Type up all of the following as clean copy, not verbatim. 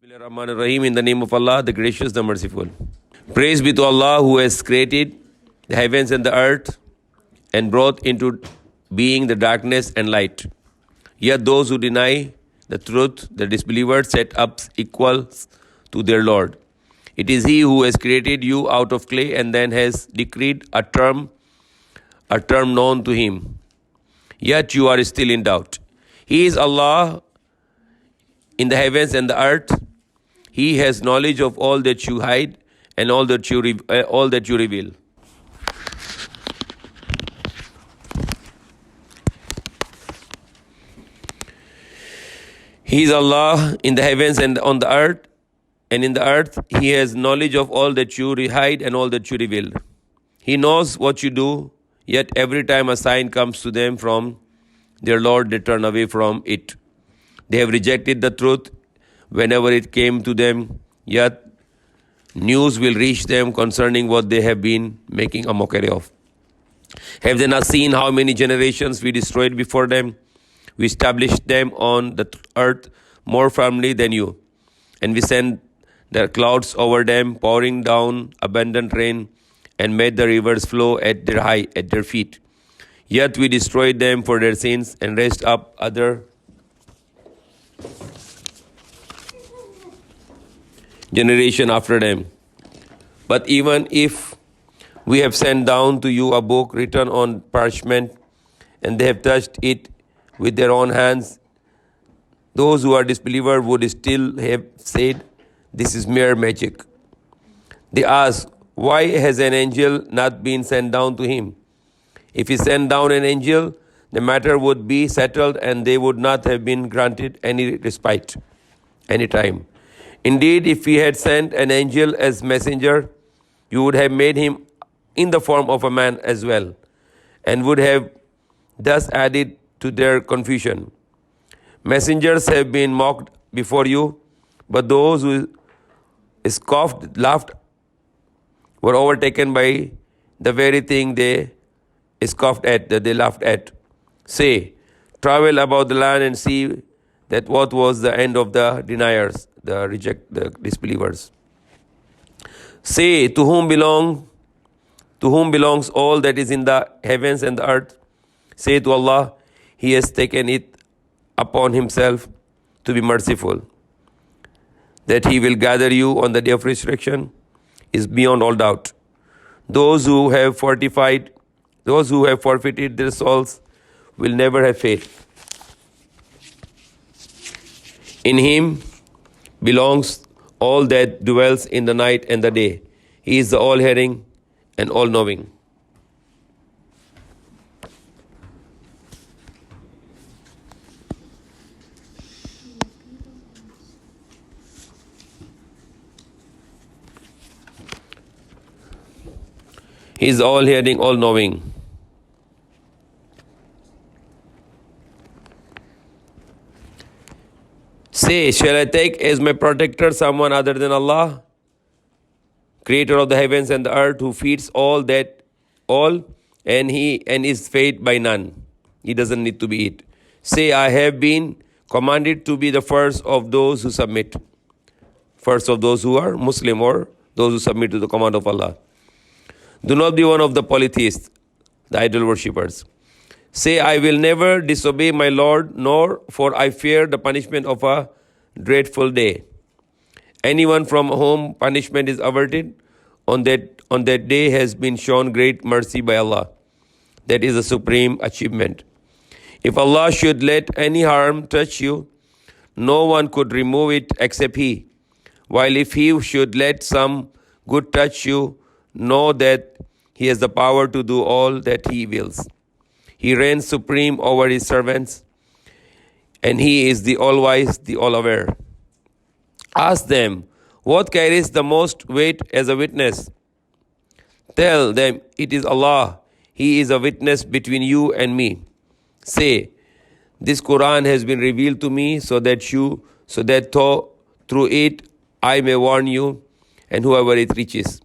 Bismillahirrahmanirrahim. In the name of Allah, the gracious, the merciful. Praise be to Allah who has created the heavens and the earth and brought into being the darkness and light. Yet those who deny the truth, the disbelievers, set up equals to their Lord. It is He who has created you out of clay and then has decreed a term known to Him. Yet you are still in doubt. He is Allah in the heavens and the earth. He has knowledge of all that you hide and all that you reveal. He is Allah in the heavens and on the earth, and in the earth He has knowledge of all that you hide and all that you reveal. He knows what you do, yet every time a sign comes to them from their Lord, they turn away from it. They have rejected the truth whenever it came to them, yet news will reach them concerning what they have been making a mockery of. Have they not seen how many generations we destroyed before them? We established them on the earth more firmly than you, and we sent the clouds over them, pouring down abundant rain, and made the rivers flow at their feet. Yet we destroyed them for their sins and raised up other generation after them. But even if we have sent down to you a book written on parchment, and they have touched it with their own hands, those who are disbelievers would still have said, "This is mere magic." They ask, "Why has an angel not been sent down to him?" If he sent down an angel, the matter would be settled and they would not have been granted any respite, any time. Indeed, if he had sent an angel as messenger, you would have made him in the form of a man as well, and would have thus added to their confusion. Messengers have been mocked before you, but those who laughed, were overtaken by the very thing they scoffed at, that they laughed at. Say, travel about the land and see that what was the end of the deniers, the disbelievers. Say, to whom belongs all that is in the heavens and the earth? Say to Allah, He has taken it upon Himself to be merciful. That He will gather you on the day of resurrection is beyond all doubt. Those who have forfeited their souls will never have faith. In Him belongs all that dwells in the night and the day. He is the all-hearing and all-knowing. He is all-hearing, all-knowing. Say, shall I take as my protector someone other than Allah, creator of the heavens and the earth, who feeds all and is fed by none. He doesn't need to be eat. Say, I have been commanded to be the first of those who submit. First of those who are Muslim, or those who submit to the command of Allah. Do not be one of the polytheists, the idol worshippers. Say, I will never disobey my Lord, for I fear the punishment of a dreadful day. Anyone from whom punishment is averted on that day has been shown great mercy by Allah. That is a supreme achievement. If Allah should let any harm touch you, no one could remove it except He. While if He should let some good touch you, know that He has the power to do all that He wills. He reigns supreme over His servants, and He is the all-wise, the all-aware. Ask them, what carries the most weight as a witness? Tell them, it is Allah. He is a witness between you and me. Say, this Quran has been revealed to me so that through it I may warn you and whoever it reaches.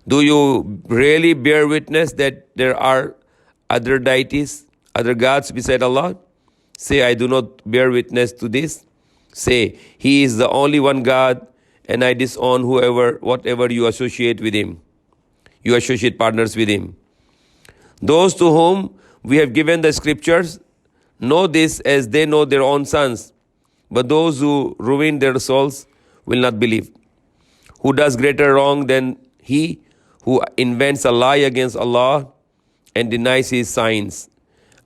Do you really bear witness that there are other deities, other gods beside Allah? Say, I do not bear witness to this. Say, He is the only one God, and I disown whatever you associate with Him. You associate partners with Him. Those to whom we have given the scriptures know this as they know their own sons, but those who ruin their souls will not believe. Who does greater wrong than he who invents a lie against Allah and denies His signs?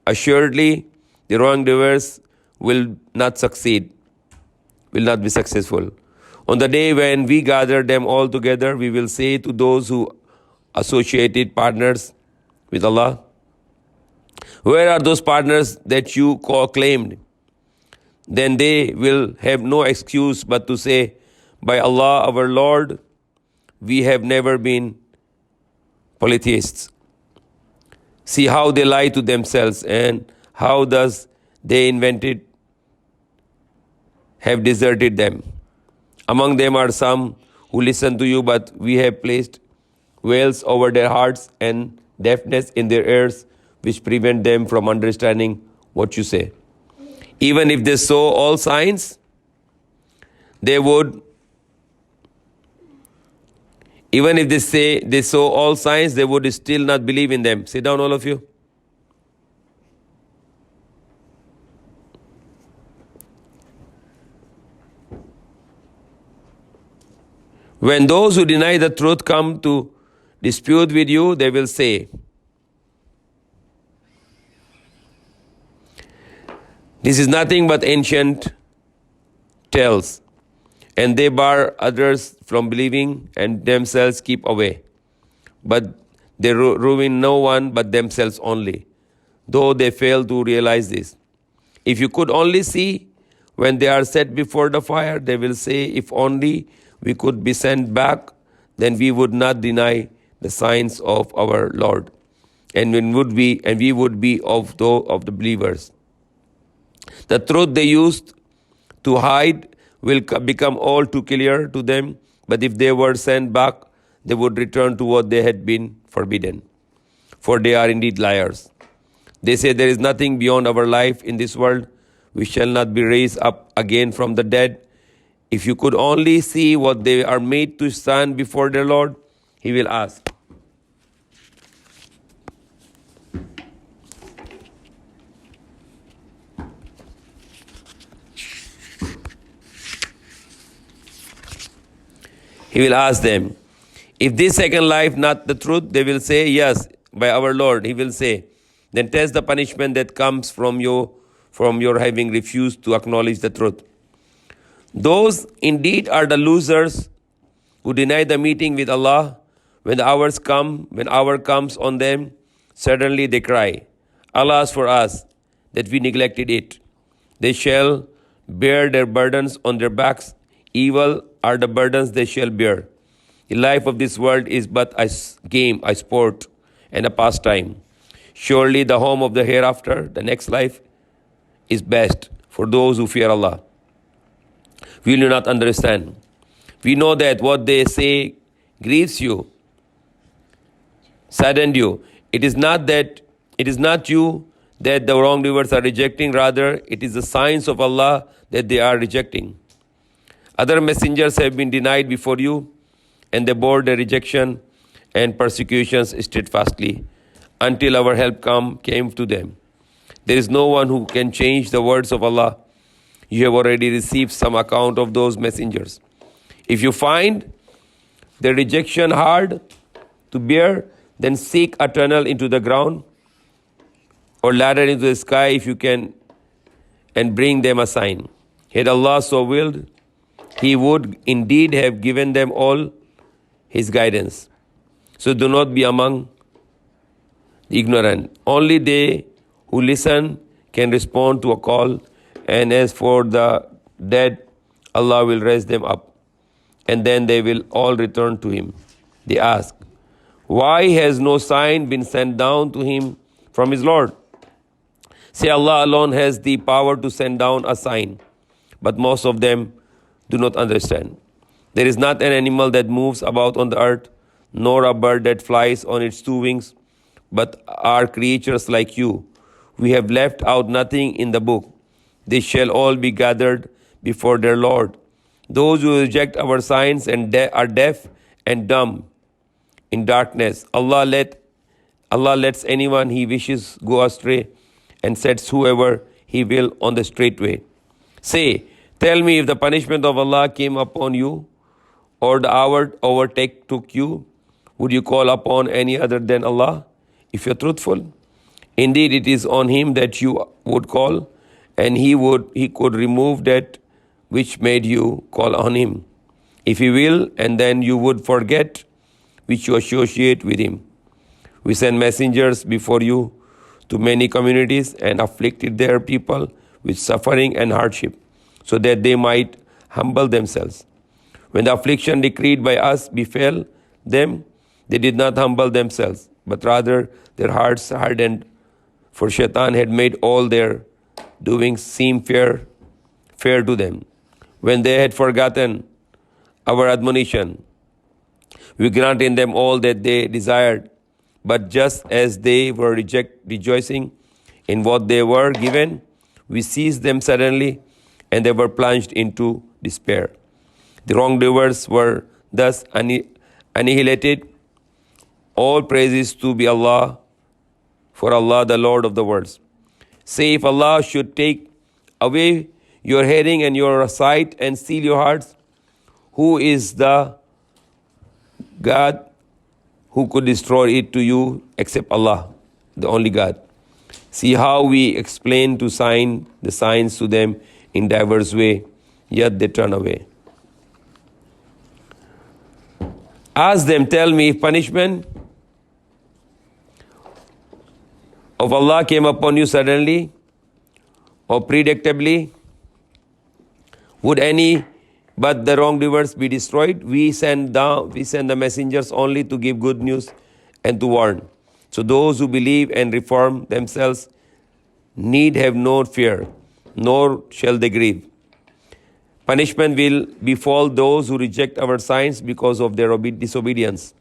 Assuredly, the wrongdoers will not succeed, will not be successful. On the day when we gather them all together, we will say to those who associated partners with Allah, where are those partners that you claimed? Then they will have no excuse but to say, by Allah our Lord, we have never been polytheists. See how they lie to themselves, and how thus they invented have deserted them. Among them are some who listen to you, but we have placed veils over their hearts and deafness in their ears, which prevent them from understanding what you say. Even if they saw all signs, they would. Even if they saw all signs, they would still not believe in them. Sit down, all of you. When those who deny the truth come to dispute with you, they will say, this is nothing but ancient tales, and they bar others from believing and themselves keep away. But they ruin no one but themselves only, though they fail to realize this. If you could only see when they are set before the fire, they will say, if only we could be sent back, then we would not deny the signs of our Lord, and we would be of the believers. The truth they used to hide will become all too clear to them, but if they were sent back, they would return to what they had been forbidden. For they are indeed liars. They say there is nothing beyond our life in this world. We shall not be raised up again from the dead. If you could only see what they are made to stand before their Lord, He will ask. He will ask them, if this second life not the truth, they will say, yes, by our Lord. He will say, then test the punishment that comes from your having refused to acknowledge the truth. Those indeed are the losers who deny the meeting with Allah. When hour comes on them, suddenly they cry, alas for us, that we neglected it. They shall bear their burdens on their backs. Evil are the burdens they shall bear. The life of this world is but a game, a sport, and a pastime. Surely the home of the hereafter, the next life, is best for those who fear Allah. Will you not understand? We know that what they say grieves you, saddened you. It is not you that the wrongdoers are rejecting, rather it is the signs of Allah that they are rejecting. Other messengers have been denied before you, and they bore the rejection and persecutions steadfastly until our help came to them. There is no one who can change the words of Allah. You have already received some account of those messengers. If you find the rejection hard to bear, then seek a tunnel into the ground or ladder into the sky if you can, and bring them a sign. Had Allah so willed, He would indeed have given them all His guidance. So do not be among the ignorant. Only they who listen can respond to a call, and as for the dead, Allah will raise them up, and then they will all return to Him. They ask, why has no sign been sent down to him from his Lord? Say, Allah alone has the power to send down a sign, but most of them do not understand. There is not an animal that moves about on the earth, nor a bird that flies on its two wings, but are creatures like you. We have left out nothing in the book. They shall all be gathered before their Lord. Those who reject our signs and are deaf and dumb in darkness. Allah lets anyone He wishes go astray and sets whoever He will on the straight way. Say, tell me, if the punishment of Allah came upon you, or the hour took you, would you call upon any other than Allah, if you're truthful? Indeed, it is on Him that you would call, and He could remove that which made you call on Him, if He will, and then you would forget which you associate with Him. We sent messengers before you to many communities and afflicted their people with suffering and hardship, so that they might humble themselves. When the affliction decreed by us befell them, they did not humble themselves, but rather their hearts hardened, for Shaitan had made all their doings seem fair to them. When they had forgotten our admonition, we granted them all that they desired, but just as they were rejoicing in what they were given, we seized them suddenly, and they were plunged into despair. The wrongdoers were thus annihilated. All praises to be Allah, for Allah, the Lord of the worlds. Say, if Allah should take away your hearing and your sight and seal your hearts, who is the God who could destroy it to you except Allah, the only God? See how we explain the signs to them in diverse way, yet they turn away. Ask them, tell me, if punishment of Allah came upon you suddenly or predictably, would any but the wrongdoers be destroyed? We send the messengers only to give good news and to warn. So those who believe and reform themselves need have no fear, nor shall they grieve. Punishment will befall those who reject our signs because of their disobedience.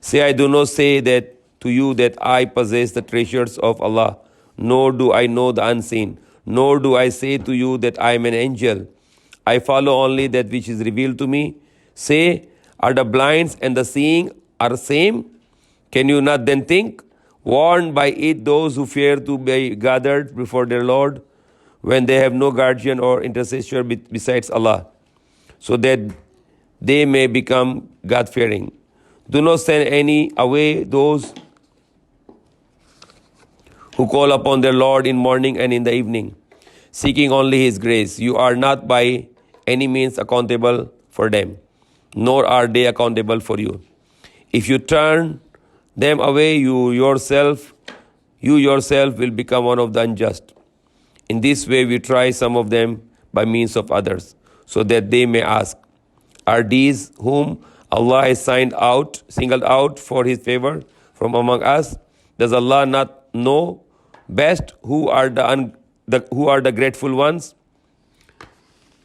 Say, I do not say that to you that I possess the treasures of Allah, nor do I know the unseen, nor do I say to you that I am an angel. I follow only that which is revealed to me. Say, are the blinds and the seeing are the same? Can you not then think? Warned by it those who fear to be gathered before their Lord, when they have no guardian or intercessor besides Allah, so that they may become God-fearing. Do not send any away those who call upon their Lord in morning and in the evening, seeking only His grace. You are not by any means accountable for them, nor are they accountable for you. If you turn them away, you yourself will become one of the unjust. In this way we try some of them by means of others, so that they may ask, are these whom Allah has singled out for His favor from among us? Does Allah not know best who are the grateful ones?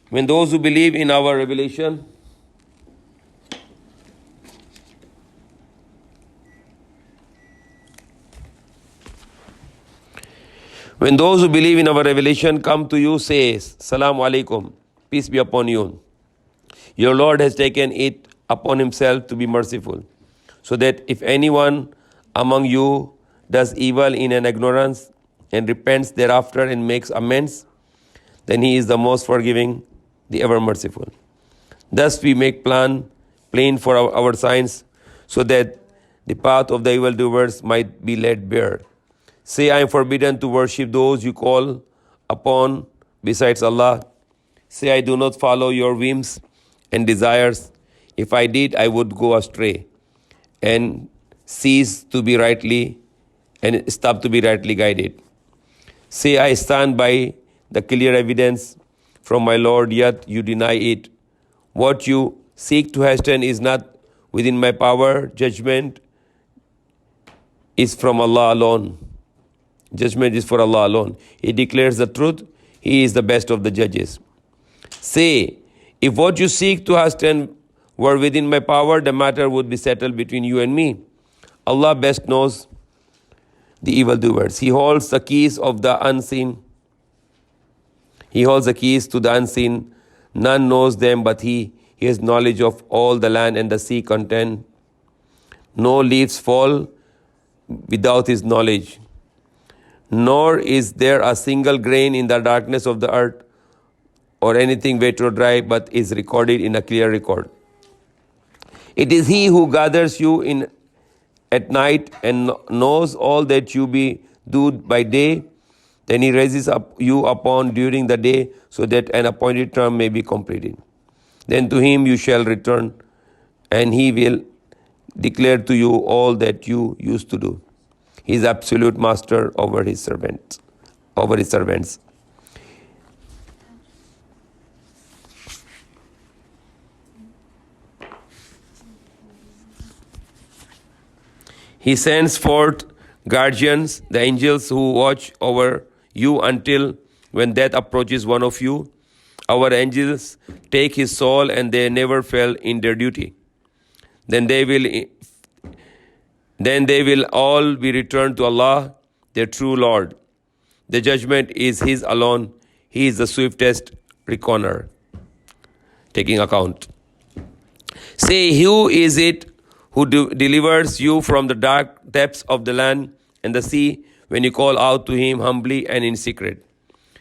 When those who believe in our revelation come to you, say, Salaam alaikum, peace be upon you. Your Lord has taken it upon Himself to be merciful, so that if anyone among you does evil in an ignorance and repents thereafter and makes amends, then He is the most forgiving, the ever merciful. Thus we make plain for our signs, so that the path of the evildoers might be laid bare. Say, I am forbidden to worship those you call upon besides Allah. Say, I do not follow your whims and desires. If I did, I would go astray and stop to be rightly guided. Say, I stand by the clear evidence from my Lord, yet you deny it. What you seek to hasten is not within my power. Judgment is from Allah alone. Judgment is for Allah alone. He declares the truth. He is the best of the judges. Say, if what you seek to hasten were within my power, the matter would be settled between you and me. Allah best knows the evildoers. He holds the keys of the unseen. He holds the keys to the unseen. None knows them but He. He has knowledge of all the land and the sea content. No leaves fall without His knowledge. Nor is there a single grain in the darkness of the earth or anything wet or dry, but is recorded in a clear record. It is He who gathers you in at night and knows all that you do by day. Then He raises up you upon during the day, so that an appointed term may be completed. Then to Him you shall return, and He will declare to you all that you used to do. He is absolute master over His servants. He sends forth guardians, the angels who watch over you until when death approaches one of you. Our angels take his soul, and they never fail in their duty. Then they will all be returned to Allah, their true Lord. The judgment is His alone. He is the swiftest reckoner. Taking account. Say, who is it who delivers you from the dark depths of the land and the sea when you call out to Him humbly and in secret,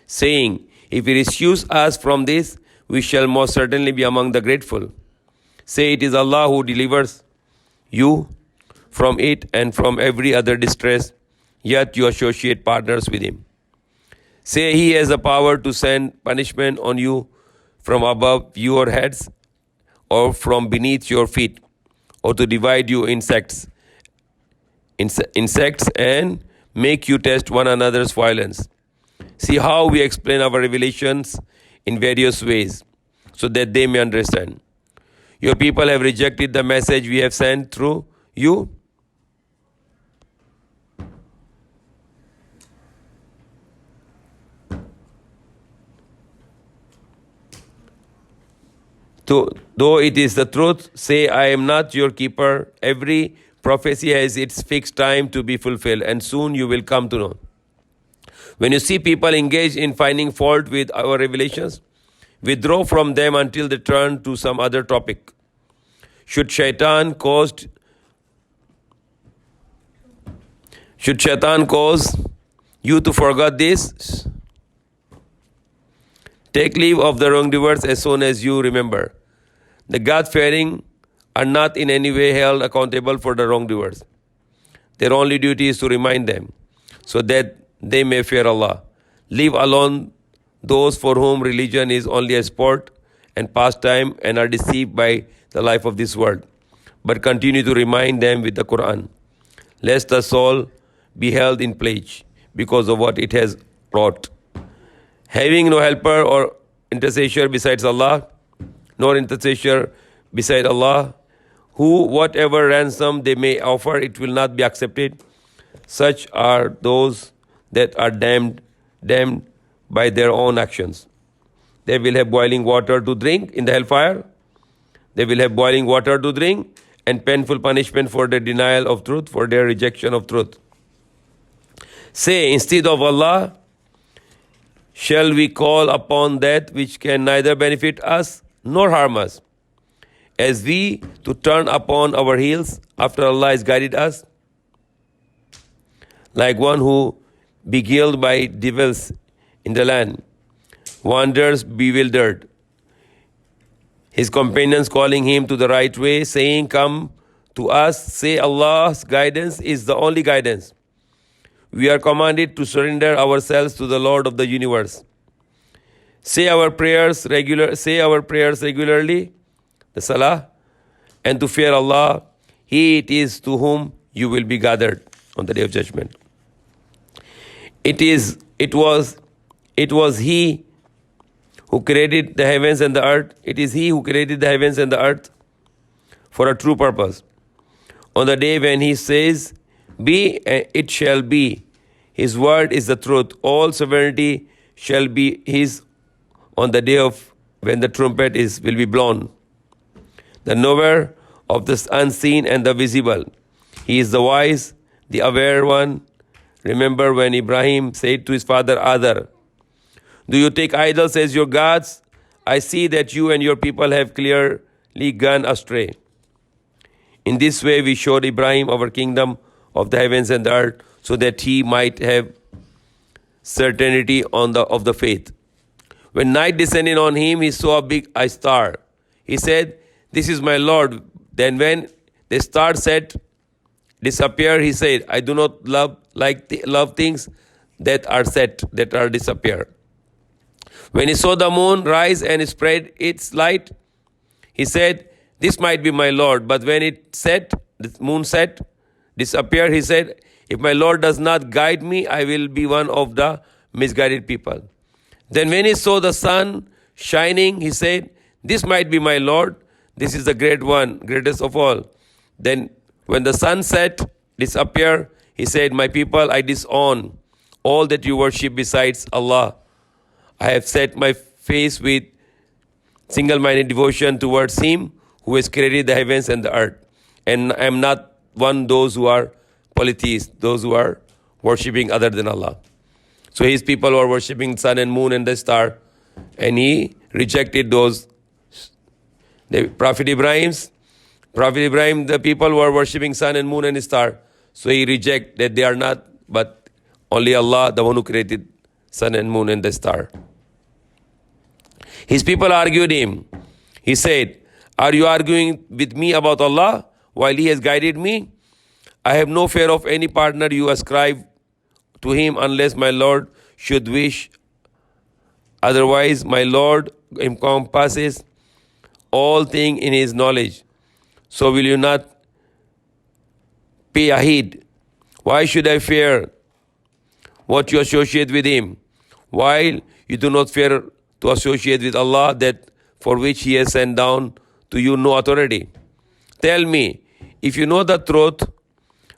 saying, if He rescues us from this, we shall most certainly be among the grateful. Say, it is Allah who delivers you from it and from every other distress, yet you associate partners with Him. Say, He has the power to send punishment on you from above your heads or from beneath your feet, or to divide you insects and make you test one another's violence. See how we explain our revelations in various ways, so that they may understand. Your people have rejected the message we have sent through you. Though it is the truth, say, I am not your keeper. Every prophecy has its fixed time to be fulfilled, and soon you will come to know. When you see people engaged in finding fault with our revelations, withdraw from them until they turn to some other topic. Should shaitan cause you to forget this? Take leave of the wrongdoers as soon as you remember. The God-fearing are not in any way held accountable for the wrongdoers. Their only duty is to remind them, so that they may fear Allah. Leave alone those for whom religion is only a sport and pastime and are deceived by the life of this world. But continue to remind them with the Quran, lest the soul be held in pledge because of what it has wrought. Having no helper or intercessor besides Allah, nor intercessor beside Allah, who whatever ransom they may offer, it will not be accepted. Such are those that are damned by their own actions. They will have boiling water to drink in the hellfire. They will have boiling water to drink and painful punishment for their denial of truth, for their rejection of truth. Say, instead of Allah, shall we call upon that which can neither benefit us nor harm us, as we to turn upon our heels after Allah has guided us? Like one who, beguiled by devils in the land, wanders bewildered, his companions calling him to the right way, saying, come to us. Say, Allah's guidance is the only guidance. We are commanded to surrender ourselves to the Lord of the universe. Say our prayers regularly, the salah, and to fear Allah. He it is to whom you will be gathered on the day of judgment. It was He who created the heavens and the earth. It is He who created the heavens and the earth for a true purpose. On the day when He says, be, it shall be. His word is the truth. All sovereignty shall be His on the day of when the trumpet will be blown. The knower of the unseen and the visible. He is the wise, the aware one. Remember when Ibrahim said to his father Adar, Do you take idols as your gods? I see that you and your people have clearly gone astray. In this way we showed Ibrahim our kingdom of the heavens and the earth, so that he might have certainty of the faith. When night descended on him, he saw a star. He said, "This is my Lord." Then when the star set disappear, he said, "I do not love things that are set, that are disappear." When he saw the moon rise and spread its light, he said, "This might be my Lord." But when it set, the moon set, disappeared, he said, "If my Lord does not guide me, I will be one of the misguided people." Then when he saw the sun shining, he said, "This might be my Lord. This is the great one, greatest of all." Then when the sun set, disappeared, he said, "My people, I disown all that you worship besides Allah. I have set my face with single-minded devotion towards Him who has created the heavens and the earth. And I am not one those who are polytheists, those who are worshipping other than Allah." So his people were worshipping sun and moon and the star, and he rejected those. The Prophet Ibrahim, the people were worshipping sun and moon and star. So he rejected that they are not, but only Allah, the one who created sun and moon and the star. His people argued him. He said, "Are you arguing with me about Allah while He has guided me? I have no fear of any partner you ascribe to Him unless my Lord should wish. Otherwise, my Lord encompasses all things in His knowledge. So will you not pay heed? Why should I fear what you associate with Him, while you do not fear to associate with Allah, that for which He has sent down to you no authority? Tell me, if you know the truth,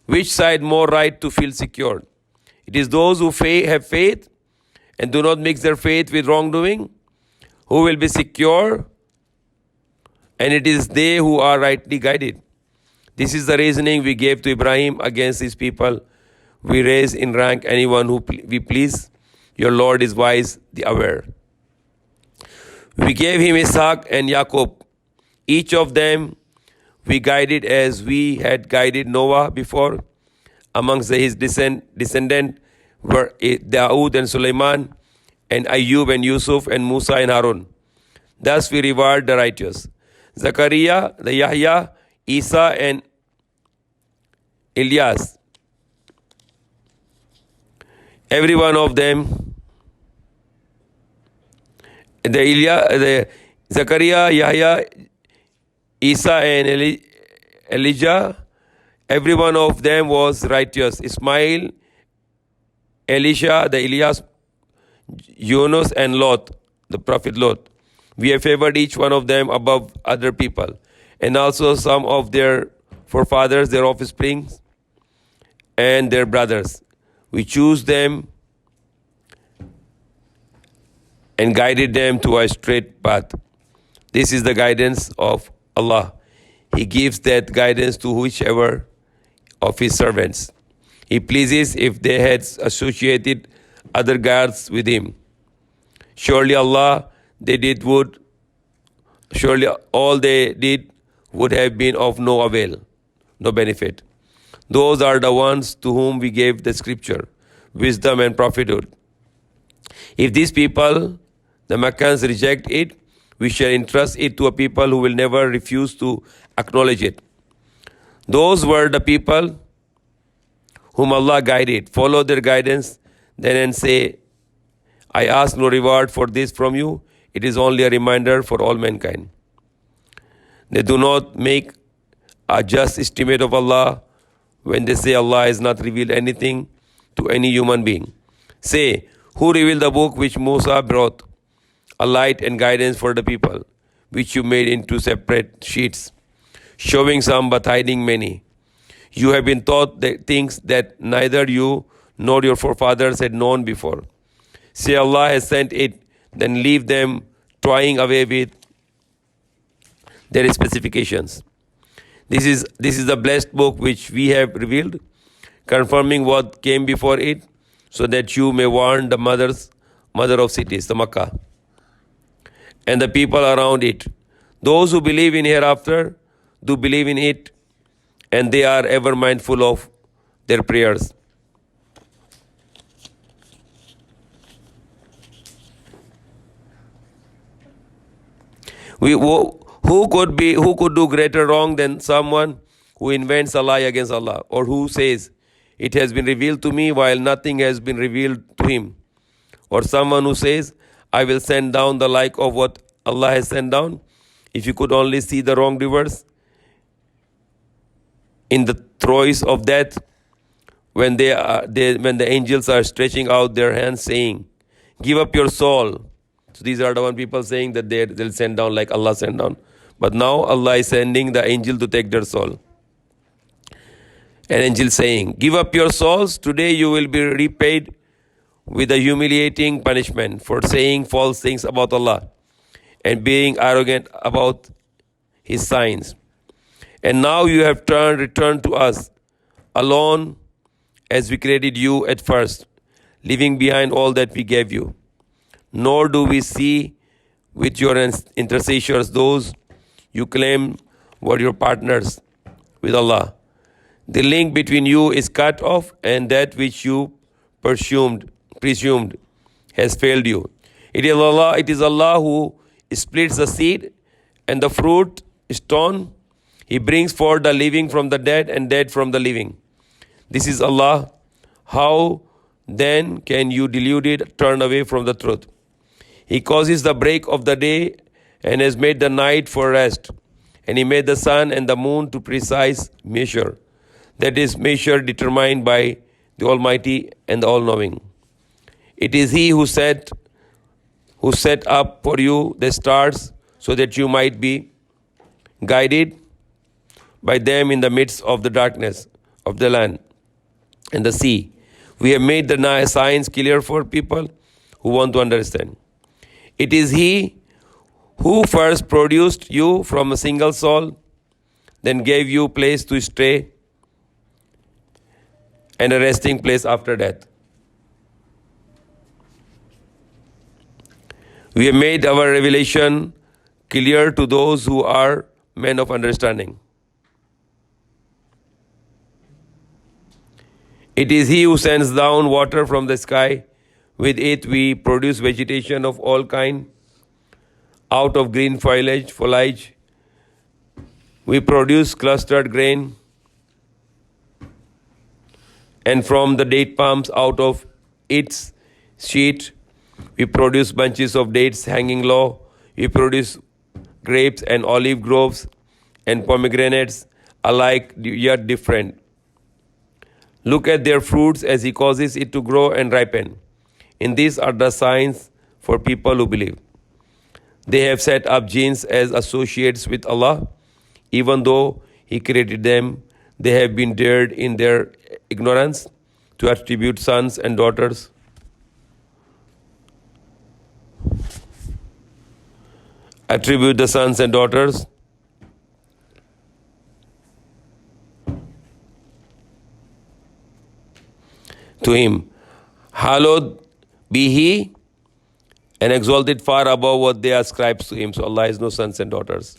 which side more right to feel secure? It is those who have faith and do not mix their faith with wrongdoing, who will be secure, and it is they who are rightly guided. This is the reasoning we gave to Ibrahim against his people. We raise in rank anyone who we please. Your Lord is wise, the aware. We gave him Ishaq and Yaqub. Each of them we guided as we had guided Noah before. Amongst his descendants were Dawood and Sulaiman, and Ayyub and Yusuf and Musa and Harun. Thus we reward the righteous. Zakaria, the Yahya, Isa and Ilyas. Every one of them, the Zakaria, Yahya, Isa and Elijah, every one of them was righteous. Ismail, Elisha, the Elias, Yunus and Lot, the prophet Lot. We have favored each one of them above other people, and also some of their forefathers, their offspring, and their brothers. We choose them and guided them to a straight path. This is the guidance of Allah. He gives that guidance to whichever of His servants He pleases, if they had associated other gods with Him. Surely all they did would have been of no avail, no benefit. Those are the ones to whom we gave the scripture, wisdom and prophethood. If these people, the Meccans, reject it, we shall entrust it to a people who will never refuse to acknowledge it. Those were the people whom Allah guided. Follow their guidance then and say, "I ask no reward for this from you. It is only a reminder for all mankind." They do not make a just estimate of Allah when they say Allah has not revealed anything to any human being. Say, who revealed the book which Musa brought, a light and guidance for the people, which you made into separate sheets, showing some but hiding many? You have been taught things that neither you nor your forefathers had known before. Say Allah has sent it, then leave them toying away with their specifications. This is the blessed book which we have revealed, confirming what came before it, so that you may warn the mothers mother of cities, the Makkah, and the people around it. Those who believe in hereafter do believe in it, and they are ever mindful of their prayers. Who could do greater wrong than someone who invents a lie against Allah, or who says, "It has been revealed to me," while nothing has been revealed to him, or someone who says, "I will send down the like of what Allah has sent down." If you could only see the wrongdoers in the throes of death, when when the angels are stretching out their hands, saying, "Give up your soul." So these are the one people saying that they'll send down like Allah sent down. But now Allah is sending the angel to take their soul. An angel saying, "Give up your souls. Today you will be repaid with a humiliating punishment for saying false things about Allah and being arrogant about His signs. And now you have returned to us alone as we created you at first, leaving behind all that we gave you. Nor do we see with your intercessors those you claim were your partners with Allah. The link between you is cut off, and that which you presumed has failed you. It is Allah who splits the seed and the fruit is torn. He brings forth the living from the dead and dead from the living. This is Allah. How then can you deluded turn away from the truth? He causes the break of the day and has made the night for rest. And He made the sun and the moon to precise measure. That is measure determined by the Almighty and the All-Knowing. It is He who set up for you the stars so that you might be guided by them in the midst of the darkness of the land and the sea. We have made the signs clear for people who want to understand. It is He who first produced you from a single soul, then gave you place to stay and a resting place after death. We have made our revelation clear to those who are men of understanding. It is He who sends down water from the sky. With it we produce vegetation of all kind. Out of green foliage, we produce clustered grain. And from the date palms, out of its sheet, we produce bunches of dates hanging low. We produce grapes and olive groves and pomegranates, alike yet different. Look at their fruits as He causes it to grow and ripen. In these are the signs for people who believe. They have set up jinns as associates with Allah. Even though He created them, they have been dared in their ignorance to attribute sons and daughters. Attribute the sons and daughters to Him. Hallowed be He and exalted far above what they ascribe to Him. So Allah has no sons and daughters.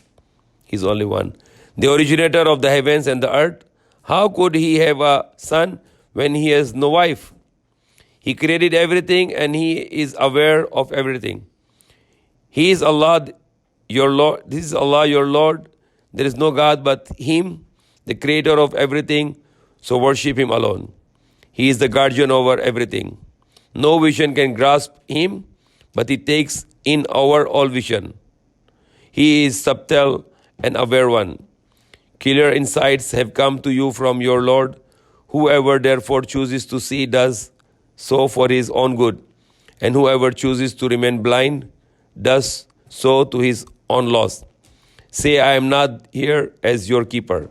He's only one. The originator of the heavens and the earth. How could He have a son when He has no wife? He created everything and He is aware of everything. He is Allah, your Lord. This is Allah, your Lord. There is no God but Him, the creator of everything. So worship Him alone. He is the guardian over everything. No vision can grasp Him, but He takes in our all vision. He is subtle and aware one. Clear insights have come to you from your Lord. Whoever therefore chooses to see does so for his own good, and whoever chooses to remain blind does so to his own loss. Say, I am not here as your keeper.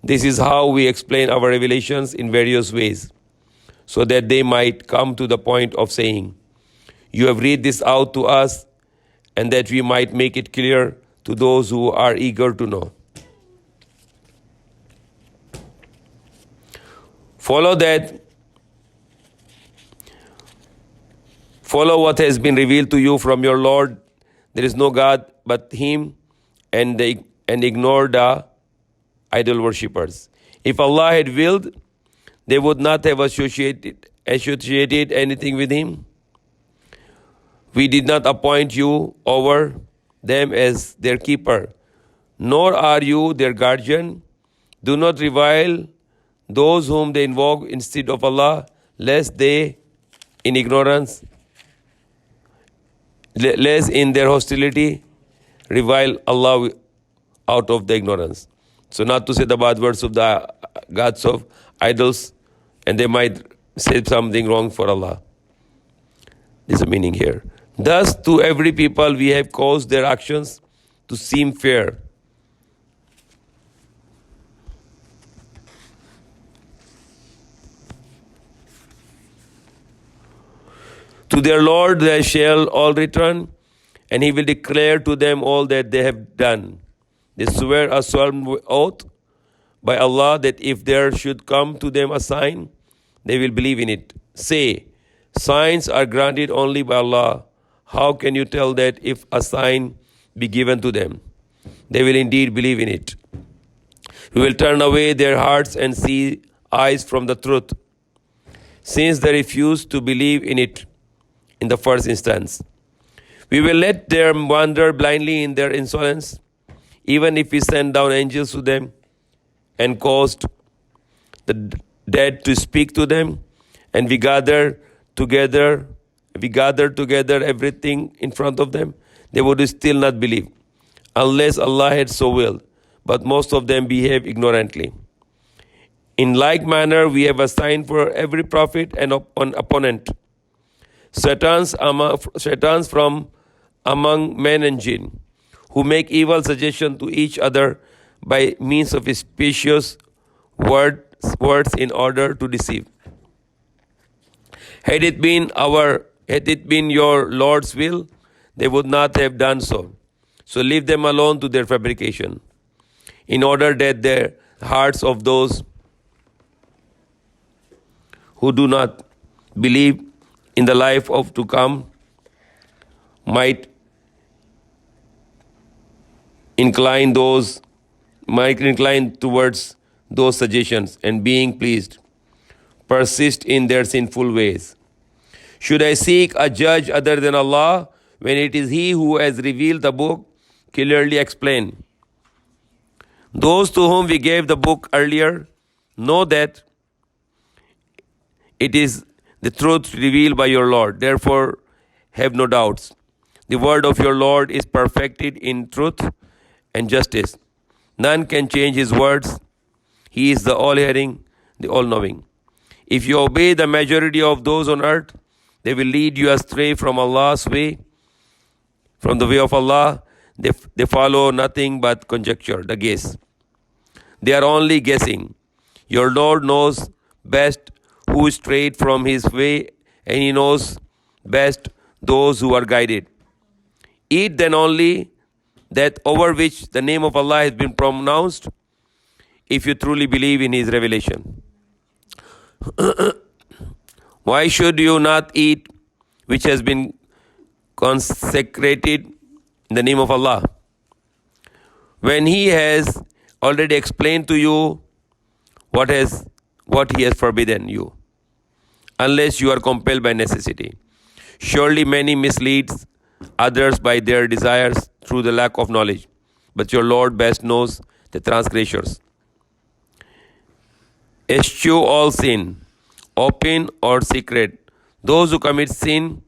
This is how we explain our revelations in various ways, so that they might come to the point of saying, you have read this out to us, and that we might make it clear to those who are eager to know. Follow what has been revealed to you from your Lord. There is no God but Him, and ignore the idol worshippers. If Allah had willed, they would not have associated anything with Him. We did not appoint you over them as their keeper, nor are you their guardian. Do not revile those whom they invoke instead of Allah, lest they, in ignorance, lest in their hostility, revile Allah out of the ignorance. So not to say the bad words of the gods of idols, and they might say something wrong for Allah. This is the meaning here. Thus, to every people we have caused their actions to seem fair. To their Lord they shall all return, and He will declare to them all that they have done. They swear a solemn oath by Allah that if there should come to them a sign, they will believe in it. Say, signs are granted only by Allah. How can you tell that if a sign be given to them? They will indeed believe in it. We will turn away their hearts and see eyes from the truth, since they refuse to believe in it in the first instance. We will let them wander blindly in their insolence, even if we send down angels to them and caused the dead to speak to them, and we gather together everything in front of them, they would still not believe, unless Allah had so willed, but most of them behave ignorantly. In like manner, we have assigned for every prophet an opponent, Satans from among men and jinn, who make evil suggestions to each other by means of specious words in order to deceive. Had it been your Lord's will, they would not have done so. So leave them alone to their fabrication, in order that the hearts of those who do not believe in the life of to come might incline towards those suggestions, and being pleased, persist in their sinful ways. Should I seek a judge other than Allah, when it is He who has revealed the book, clearly explained? Those to whom we gave the book earlier know that it is the truth revealed by your Lord. Therefore, have no doubts. The word of your Lord is perfected in truth and justice. None can change His words. He is the all-hearing, the all-knowing. If you obey the majority of those on earth, they will lead you astray from Allah's way, from the way of Allah. They follow nothing but conjecture, the guess. They are only guessing. Your Lord knows best who is strayed from His way, and He knows best those who are guided. Eat then only that over which the name of Allah has been pronounced, if you truly believe in His revelation. Why should you not eat which has been consecrated in the name of Allah, when He has already explained to you what He has forbidden you, unless you are compelled by necessity? Surely many mislead others by their desires through the lack of knowledge, but your Lord best knows the transgressors. Eschew all sin, open or secret. Those who commit sin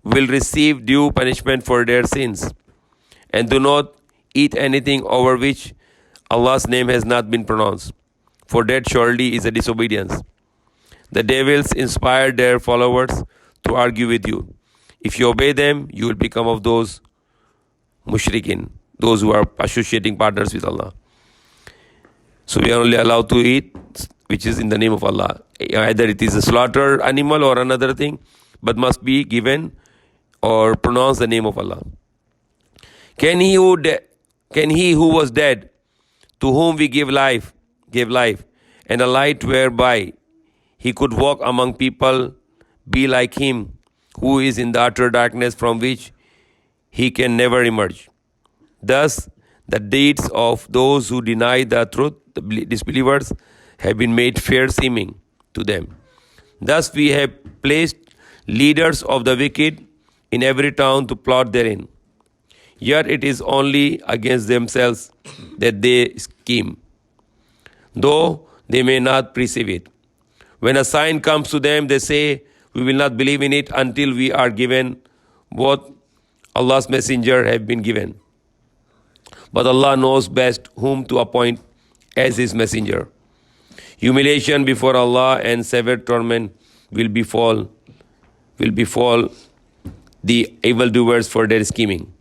will receive due punishment for their sins. And do not eat anything over which Allah's name has not been pronounced, for that surely is a disobedience. The devils inspired their followers to argue with you. If you obey them, you will become of those mushrikeen, those who are associating partners with Allah. So we are only allowed to eat which is in the name of Allah. Either it is a slaughtered animal or another thing, but must be given or pronounce the name of Allah. Can he who was dead, to whom we give life, and a light whereby he could walk among people, be like him? who is in the utter darkness from which he can never emerge. Thus, the deeds of those who deny the truth, the disbelievers, have been made fair seeming to them. Thus, we have placed leaders of the wicked in every town to plot therein. Yet it is only against themselves that they scheme, though they may not perceive it. When a sign comes to them, they say, "We will not believe in it until we are given what Allah's messenger have been given." But Allah knows best whom to appoint as His messenger. Humiliation before Allah and severe torment will befall the evildoers for their scheming.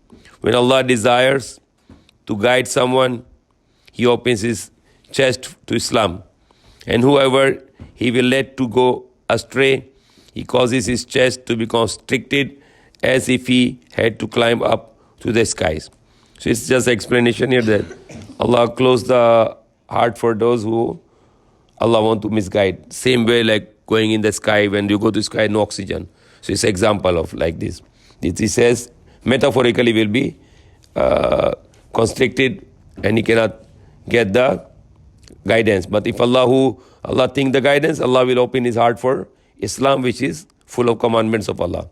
When Allah desires to guide someone, He opens His chest to Islam. And whoever He will let to go astray, He causes his chest to be constricted as if he had to climb up to the skies. So it's just explanation here that Allah closed the heart for those who Allah want to misguide. Same way like going in the sky, when you go to the sky, no oxygen. So it's example of like this. He says metaphorically will be constricted and he cannot get the guidance. But if Allah think the guidance, Allah will open his heart for Islam, which is full of commandments of Allah.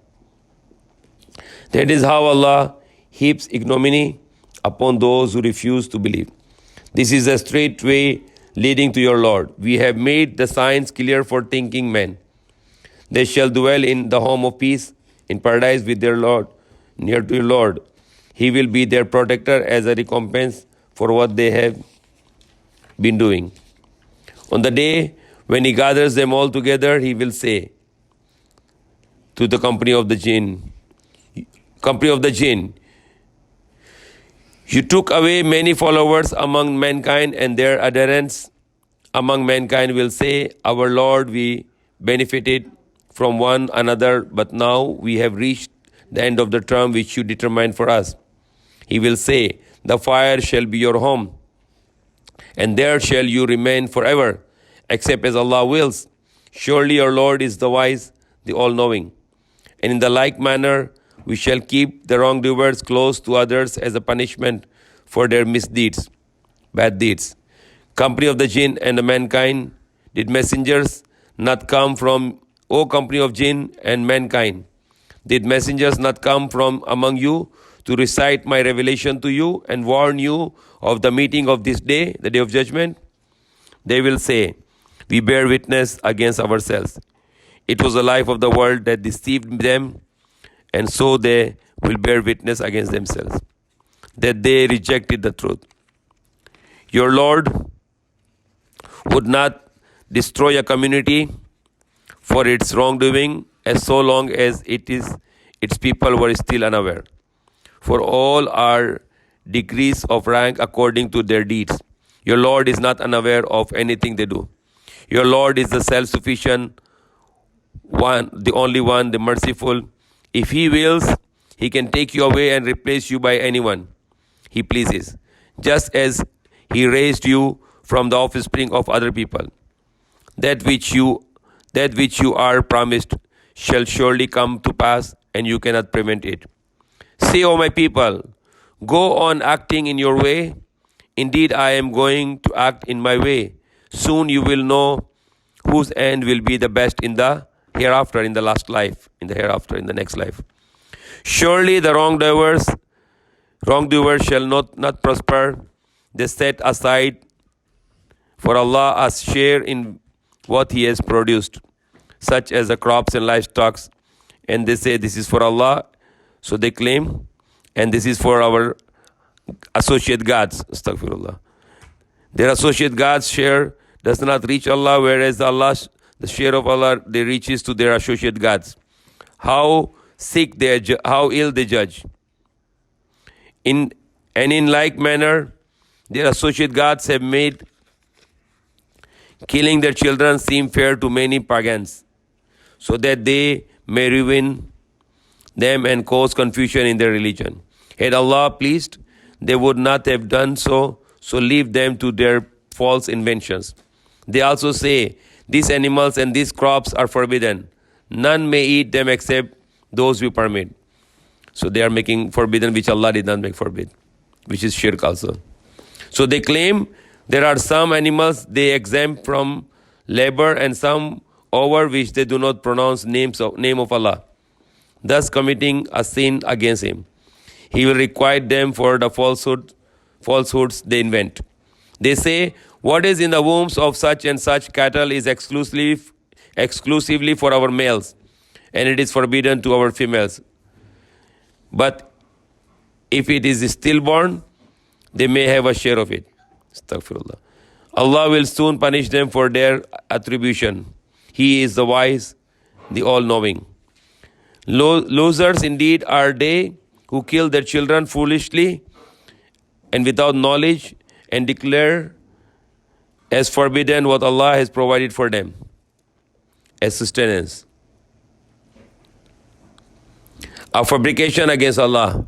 That is how Allah heaps ignominy upon those who refuse to believe. This is a straight way leading to your Lord. We have made the signs clear for thinking men. They shall dwell in the home of peace, in paradise with their Lord, near to your Lord. He will be their protector as a recompense for what they have been doing. On the day when He gathers them all together, He will say to the company of the jinn, "You took away many followers among mankind, and their adherents among mankind will say, 'Our Lord, we benefited from one another, but now we have reached the end of the term which you determined for us.' He will say, 'The fire shall be your home, and there shall you remain forever, except as Allah wills. Surely your Lord is the wise, the all-knowing.' And in the like manner, we shall keep the wrongdoers close to others as a punishment for their misdeeds, bad deeds. Company of the jinn and the mankind, did messengers not come from, O company of jinn and mankind, did messengers not come from among you to recite my revelation to you and warn you of the meeting of this day, the day of judgment? They will say, 'We bear witness against ourselves. It was the life of the world that deceived them, and so they will bear witness against themselves, that they rejected the truth.' Your Lord would not destroy a community for its wrongdoing as so long as its people were still unaware. For all are degrees of rank according to their deeds. Your Lord is not unaware of anything they do. Your Lord is the self-sufficient one, the only one, the merciful. If He wills, He can take you away and replace you by anyone He pleases, just as He raised you from the offspring of other people. That which you are promised shall surely come to pass, and you cannot prevent it. Say, O my people, go on acting in your way. Indeed, I am going to act in my way. Soon you will know whose end will be the best in the hereafter, in the last life, in the hereafter, in the next life. Surely the wrongdoers shall not prosper. They set aside for Allah a share in what He has produced, such as the crops and livestock, and they say, 'This is for Allah,' so they claim, 'and this is for our associate gods.' Astaghfirullah. Their associate gods' share does not reach Allah, whereas the share of Allah they reaches to their associate gods. How ill they judge. In like manner, their associate gods have made killing their children seem fair to many pagans, so that they may ruin them and cause confusion in their religion. Had Allah pleased, they would not have done so, so leave them to their false inventions. They also say, 'These animals and these crops are forbidden. None may eat them except those we permit. So they are making forbidden which Allah did not make forbid, which is shirk also. So they claim there are some animals they exempt from labor and some over which they do not pronounce name of Allah, thus committing a sin against Him. He will requite them for the falsehoods they invent. They say, what is in the wombs of such and such cattle is exclusively for our males, and it is forbidden to our females. But if it is stillborn, they may have a share of it. Astaghfirullah. Allah will soon punish them for their attribution. He is the wise, the all-knowing. Losers indeed are they who kill their children foolishly and without knowledge and declare as forbidden what Allah has provided for them as sustenance. A fabrication against Allah.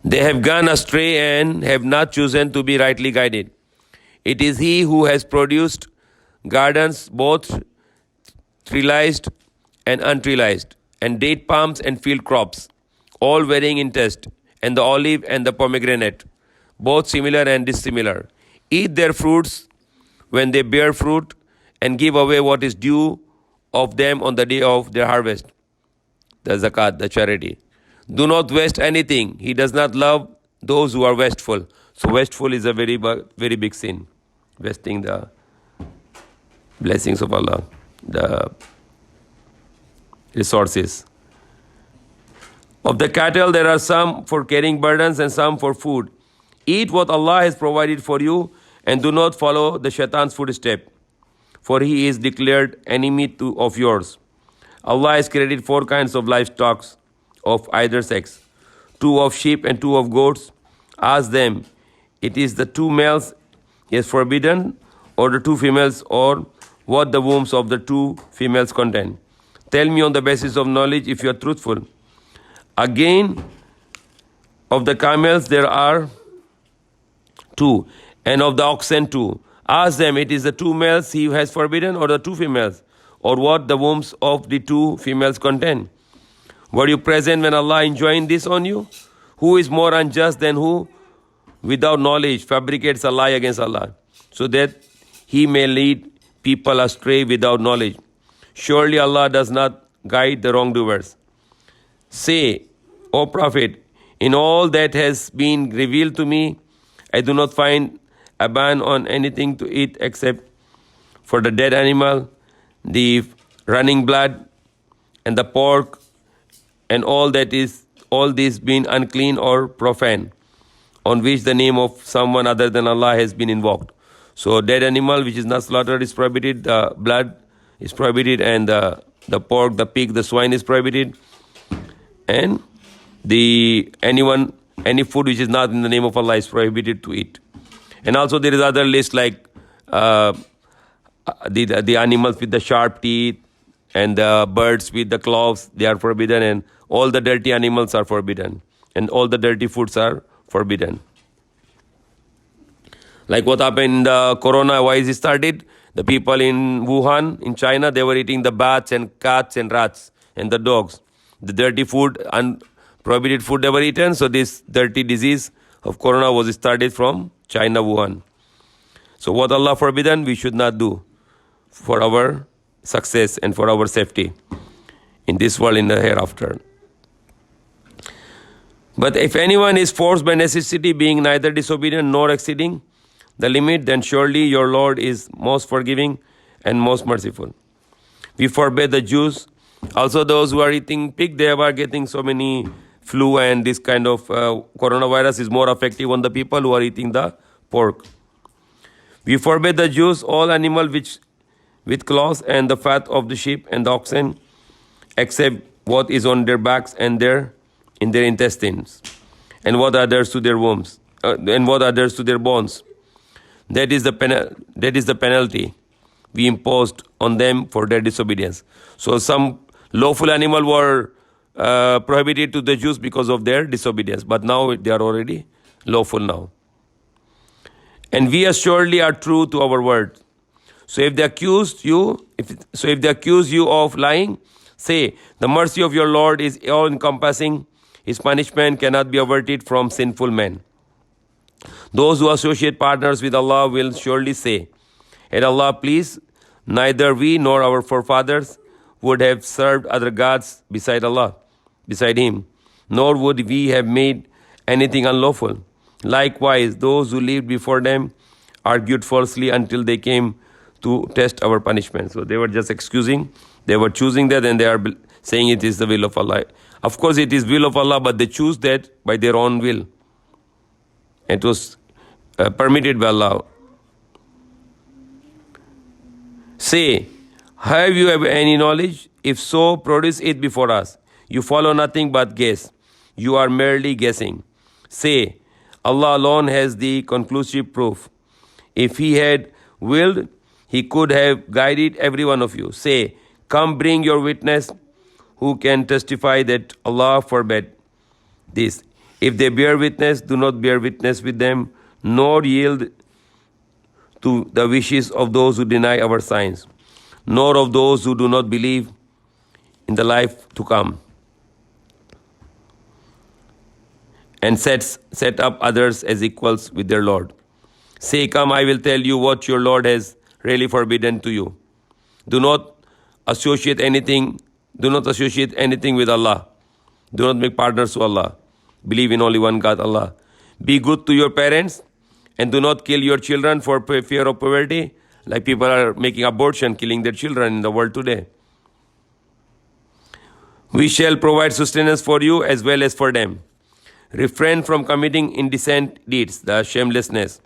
They have gone astray and have not chosen to be rightly guided. It is He who has produced gardens, both trellised and untreellised, and date palms and field crops, all varying in taste, and the olive and the pomegranate, both similar and dissimilar. Eat their fruits when they bear fruit, and give away what is due of them on the day of their harvest, the zakat, the charity. Do not waste anything. He does not love those who are wasteful. So wasteful is a very big sin. Wasting the blessings of Allah, the resources. Of the cattle, there are some for carrying burdens and some for food. Eat what Allah has provided for you, and do not follow the shaitan's footstep, for he is declared enemy of yours. Allah has created 4 kinds of livestock of either sex, 2 of sheep and 2 of goats. Ask them, it is the 2 males is forbidden, or the 2 females, or what the wombs of the 2 females contain. Tell me on the basis of knowledge if you are truthful. Again, of the camels there are 2, and of the oxen 2. Ask them, it is the 2 males He has forbidden, or the 2 females, or what the wombs of the 2 females contain. Were you present when Allah enjoined this on you? Who is more unjust than who, without knowledge, fabricates a lie against Allah, so that he may lead people astray without knowledge? Surely Allah does not guide the wrongdoers. Say, O Prophet, in all that has been revealed to me, I do not find a ban on anything to eat except for the dead animal, the running blood, and the pork, and all these being unclean or profane, on which the name of someone other than Allah has been invoked. So dead animal which is not slaughtered is prohibited, the blood is prohibited, and the pork, the pig, the swine is prohibited, and any food which is not in the name of Allah is prohibited to eat. And also there is other list like the animals with the sharp teeth and the birds with the claws, they are forbidden, and all the dirty animals are forbidden, and all the dirty foods are forbidden. Like what happened in the corona, why is it started? The people in Wuhan, in China, they were eating the bats and cats and rats and the dogs. The dirty food and prohibited food they were eaten. So this dirty disease of corona was started from China, Wuhan. So what Allah forbidden, we should not do for our success and for our safety in this world, in the hereafter. But if anyone is forced by necessity, being neither disobedient nor exceeding the limit, then surely your Lord is most forgiving and most merciful. We forbade the Jews. Also those who are eating pig, they are getting so many flu, and this kind of coronavirus is more effective on the people who are eating the pork. We forbade the Jews all animal which with claws and the fat of the sheep and the oxen, except what is on their backs and in their intestines, and what others to their wombs, and what others to their bones. That is the penalty we imposed on them for their disobedience. So some lawful animal were prohibited to the Jews because of their disobedience, but now they are already lawful now. And we assuredly are true to our word. So if they accuse you of lying, Say, the mercy of your Lord is all-encompassing. His punishment cannot be averted from sinful men. Those who associate partners with Allah will surely say, had Allah pleased, neither we nor our forefathers would have served other gods beside Allah, beside Him, nor would we have made anything unlawful. Likewise, those who lived before them argued falsely until they came to test our punishment. So they were just excusing, they were choosing that, and they are saying it is the will of Allah. Of course, it is will of Allah, but they choose that by their own will. It was permitted by Allah. Say, have you any knowledge? If so, produce it before us. You follow nothing but guess. You are merely guessing. Say, Allah alone has the conclusive proof. If He had willed, He could have guided every one of you. Say, come bring your witness who can testify that Allah forbade this. If they bear witness, do not bear witness with them, nor yield to the wishes of those who deny our signs, nor of those who do not believe in the life to come, and set up others as equals with their Lord. Say, come, I will tell you what your Lord has really forbidden to you. Do not associate anything with Allah. Do not make partners to Allah. Believe in only one God, Allah. Be good to your parents, and do not kill your children for fear of poverty, like people are making abortion, killing their children in the world today. We shall provide sustenance for you as well as for them. Refrain from committing indecent deeds, the shamelessness,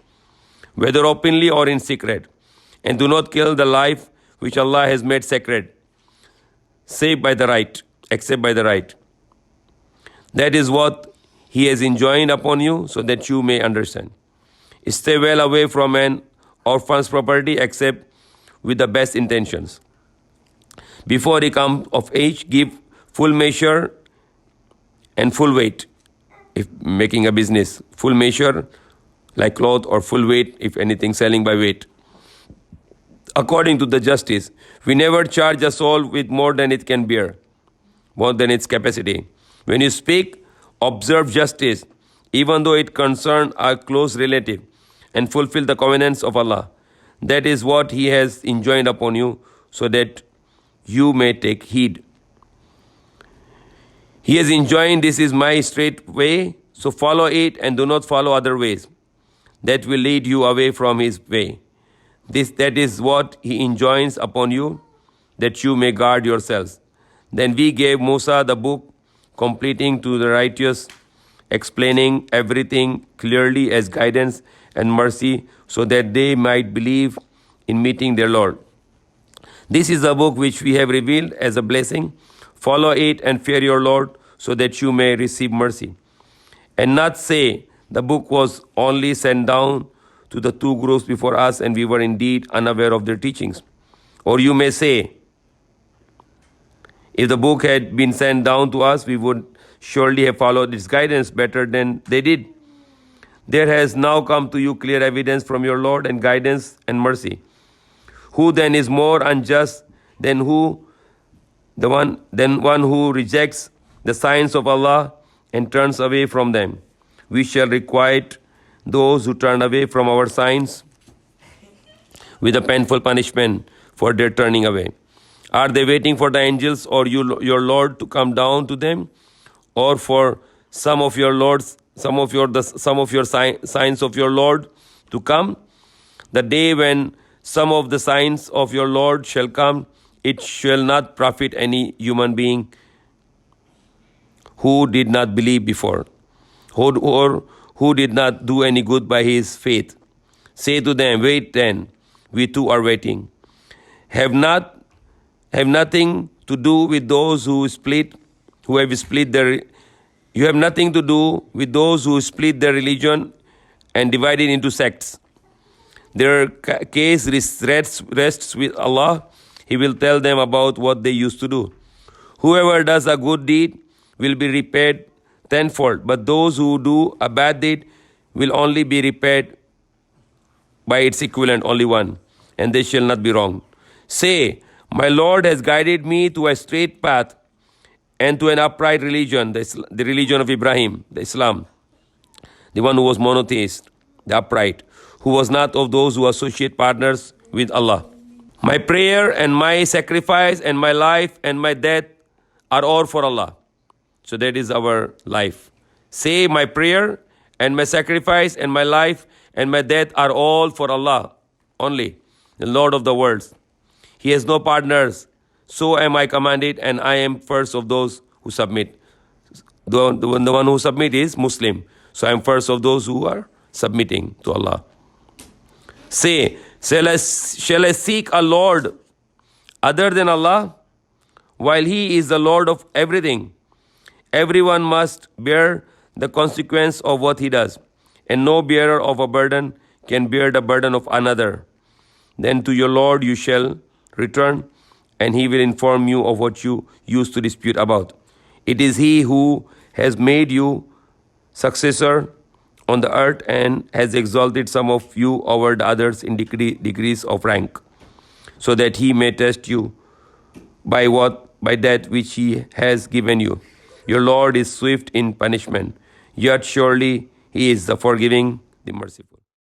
whether openly or in secret, and do not kill the life which Allah has made sacred, except by the right. That is what He has enjoined upon you, so that you may understand. Stay well away from an orphan's property except with the best intentions. Before he comes of age, give full measure and full weight. If making a business, full measure like cloth, or full weight if anything selling by weight. According to the justice, we never charge a soul with more than it can bear, more than its capacity. When you speak, observe justice, even though it concerns a close relative, and fulfill the covenants of Allah. That is what He has enjoined upon you, so that you may take heed. He has enjoined, this is my straight way, so follow it and do not follow other ways that will lead you away from His way. That is what He enjoins upon you, that you may guard yourselves. Then we gave Musa the book, completing to the righteous, explaining everything clearly as guidance and mercy, so that they might believe in meeting their Lord. This is the book which we have revealed as a blessing. Follow it and fear your Lord, so that you may receive mercy. And not say, the book was only sent down to the two groups before us, and we were indeed unaware of their teachings. Or you may say, if the book had been sent down to us, we would surely have followed its guidance better than they did. There has now come to you clear evidence from your Lord, and guidance and mercy. Who then is more unjust than one who rejects the signs of Allah and turns away from them? We shall requite those who turn away from our signs with a painful punishment for their turning away. Are they waiting for the angels or your Lord to come down to them, or for some of your signs of your Lord to come? The day when some of the signs of your Lord shall come, it shall not profit any human being who did not believe before, or who did not do any good by his faith. Say to them, wait then, we too are waiting. Have nothing to do with those who have split their religion and divided into sects. Their case rests with Allah. He will tell them about what they used to do. Whoever does a good deed will be repaid tenfold, but those who do a bad deed will only be repaid by its equivalent, only one, and they shall not be wronged. Say, My Lord has guided me to a straight path and to an upright religion, the religion of Ibrahim, the Islam, the one who was monotheist, the upright, who was not of those who associate partners with Allah. My prayer and my sacrifice and my life and my death are all for Allah. So that is our life. Say, my prayer and my sacrifice and my life and my death are all for Allah only, the Lord of the worlds. He has no partners. So am I commanded, and I am first of those who submit. The one who submit is Muslim. So I am first of those who are submitting to Allah. Say, shall I seek a Lord other than Allah, while He is the Lord of everything? Everyone must bear the consequence of what he does, and no bearer of a burden can bear the burden of another. Then to your Lord you shall return, and He will inform you of what you used to dispute about. It is He who has made you successor on the earth and has exalted some of you over the others in degrees of rank, so that He may test you by that which He has given you. Your Lord is swift in punishment, yet surely He is the forgiving, the merciful.